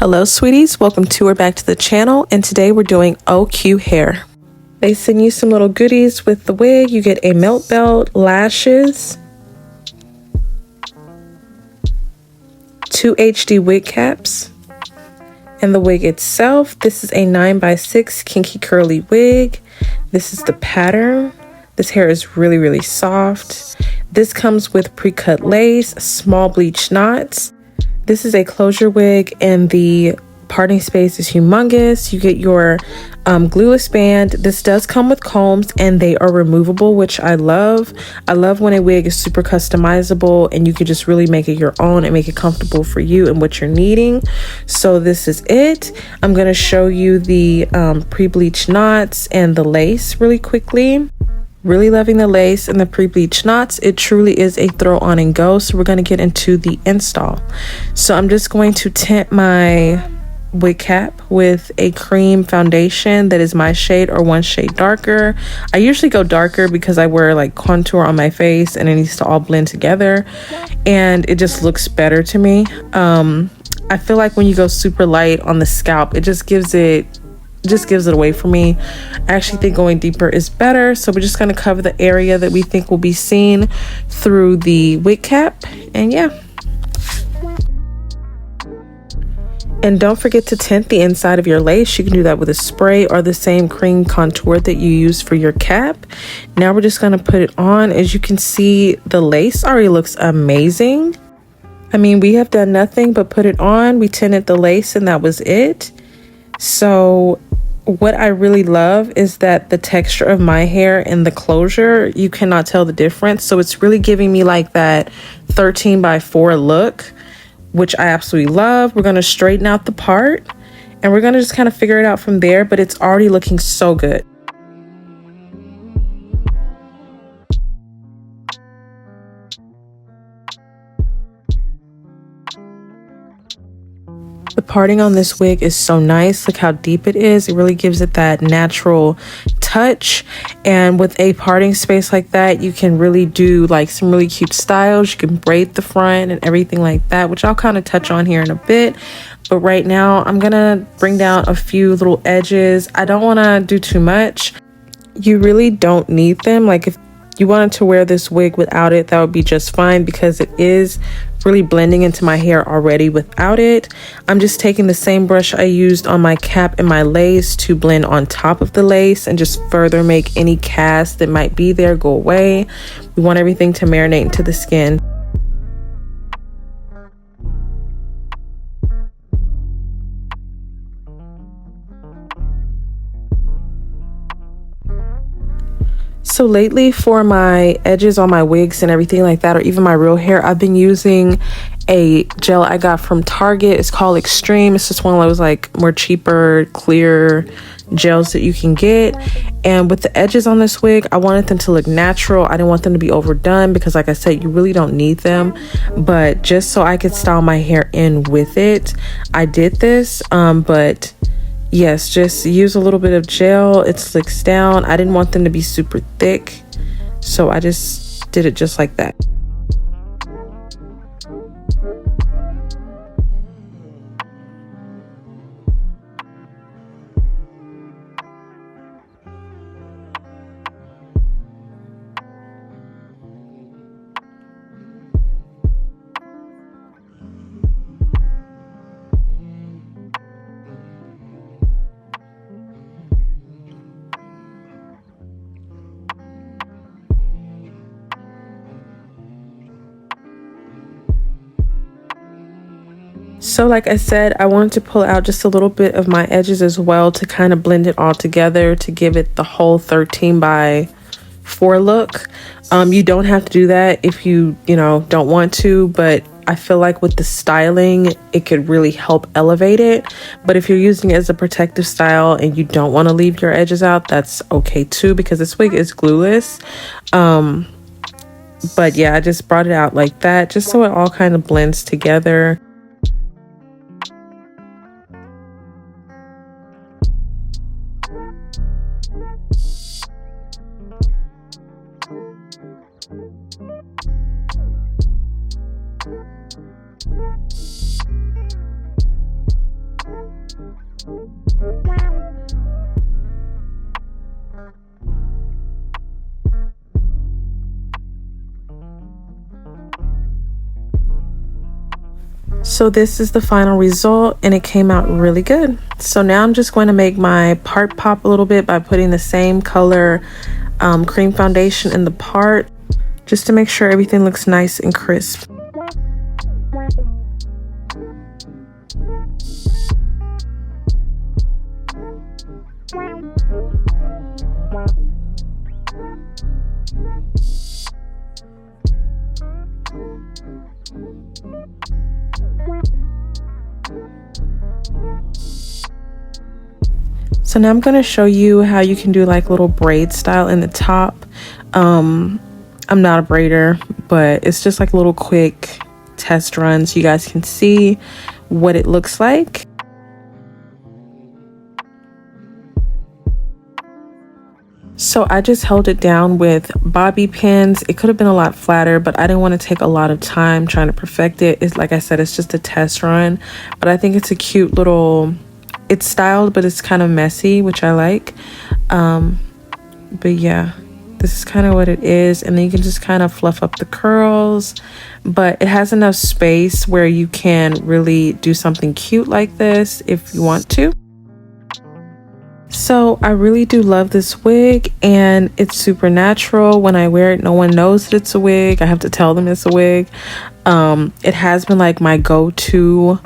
Hello sweeties, welcome to or back to the channel, and today we're doing OQHAIR. They send you some little goodies with the wig. You get a melt belt, lashes, 2 HD wig caps, and the wig itself. This is a 9x6 kinky curly wig. This is the pattern. This hair is really soft. This comes with pre-cut lace, small bleach knots. This is a closure wig and the parting space is humongous. You get your glueless band. This does come with combs and they are removable, which I love. I love when a wig is super customizable and you can just really make it your own and make it comfortable for you and what you're needing. So this is it. I'm going to show you the pre-bleached knots and the lace really quickly. Really loving the lace and the pre-bleached knots. It truly is a throw on and go. So we're going to get into the install. So I'm just going to tint my wig cap with a cream foundation that is my shade or one shade darker. I usually go darker because I wear like contour on my face and it needs to all blend together and it just looks better to me. I feel like when you go super light on the scalp, it just gives it away for me. I actually think going deeper is better. So we're just going to cover the area that we think will be seen through the wig cap. And yeah. And don't forget to tint the inside of your lace. You can do that with a spray or the same cream contour that you use for your cap. Now we're just going to put it on. As you can see, the lace already looks amazing. I mean, we have done nothing but put it on. We tinted the lace and that was it. So what I really love is that the texture of my hair and the closure, you cannot tell the difference. So it's really giving me like that 13x4 look, which I absolutely love. We're going to straighten out the part and we're going to just kind of figure it out from there, but it's already looking so good. The parting on this wig is so nice. Look how deep it is. It really gives it that natural touch. And with a parting space like that, you can really do like some really cute styles. You can braid the front and everything like that, which I'll kind of touch on here in a bit. But right now, I'm gonna bring down a few little edges. I don't want to do too much. You really don't need them. Like if you wanted to wear this wig without it, that would be just fine because it is really blending into my hair already without it. I'm just taking the same brush I used on my cap and my lace to blend on top of the lace and just further make any cast that might be there go away. We want everything to marinate into the skin. So lately for my edges on my wigs and everything like that, or even my real hair, I've been using a gel I got from Target. It's called Extreme. It's just one of those like more cheaper, clear gels that you can get. And with the edges on this wig, I wanted them to look natural. I didn't want them to be overdone because like I said, you really don't need them. But just so I could style my hair in with it, I did this. But yes, just use a little bit of gel. It slicks down. I didn't want them to be super thick, so I just did it just like that. So like I said, I wanted to pull out just a little bit of my edges as well to kind of blend it all together to give it the whole 13x4 look. You don't have to do that if you don't want to, but I feel like with the styling, it could really help elevate it. But if you're using it as a protective style and you don't want to leave your edges out, that's okay too, because this wig is glueless. But yeah, I just brought it out like that just so it all kind of blends together. So this is the final result and it came out really good. So now I'm just going to make my part pop a little bit by putting the same color cream foundation in the part, just to make sure everything looks nice and crisp. So now I'm going to show you how you can do like little braid style in the top. I'm not a braider, but it's just like little quick test runs so you guys can see what it looks like. So I just held it down with bobby pins. It could have been a lot flatter, but I didn't want to take a lot of time trying to perfect it. It's like I said, it's just a test run, but I think it's a cute little, it's styled, but it's kind of messy, which I like. But yeah, this is kind of what it is. And then you can just kind of fluff up the curls, but it has enough space where you can really do something cute like this if you want to. So I really do love this wig, and it's super natural. When I wear it, no one knows that it's a wig. I have to tell them it's a wig. It has been like my go-to,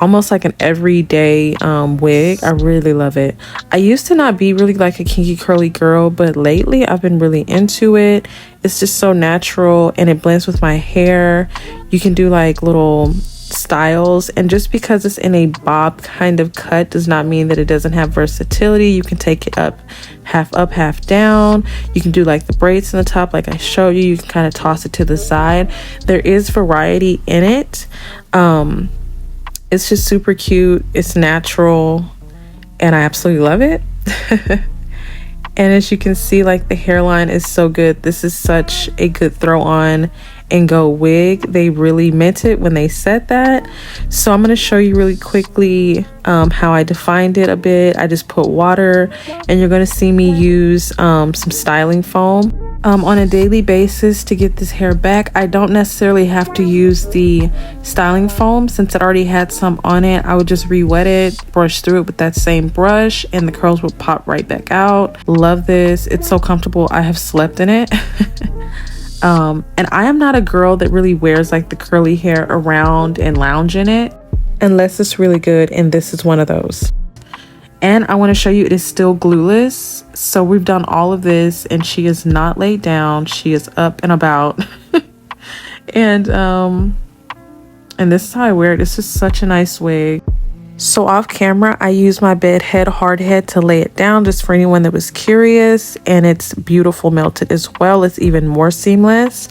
almost like an everyday wig. I really love it. I used to not be really like a kinky curly girl, but lately I've been really into it. It's just so natural and it blends with my hair. You can do like little styles, and just because it's in a bob kind of cut does not mean that it doesn't have versatility. You can take it up, half down. You can do like the braids in the top like I showed you. You can kind of toss it to the side. There is variety in it. It's just super cute. It's natural and I absolutely love it. And as you can see, like the hairline is so good. This is such a good throw on and go wig. They really meant it when they said that. So I'm going to show you really quickly how I defined it a bit. I just put water, and you're going to see me use some styling foam on a daily basis to get this hair back. I don't necessarily have to use the styling foam since it already had some on it. I would just re-wet it, brush through it with that same brush, and the curls would pop right back out. Love this. It's so comfortable. I have slept in it. And I am not a girl that really wears like the curly hair around and lounge in it unless it's really good, and this is one of those. And I want to show you it is still glueless. So we've done all of this and she is not laid down. She is up and about. And this is how I wear it. It's just such a nice wig. So off camera, I use my bed head hard head to lay it down, just for anyone that was curious. And it's beautiful melted as well. It's even more seamless.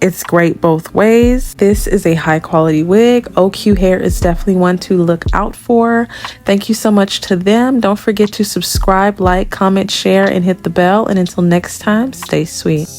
It's great both ways. This is a high quality wig. OQHAIR is definitely one to look out for. Thank you so much to them. Don't forget to subscribe, like, comment, share, and hit the bell. And until next time, stay sweet.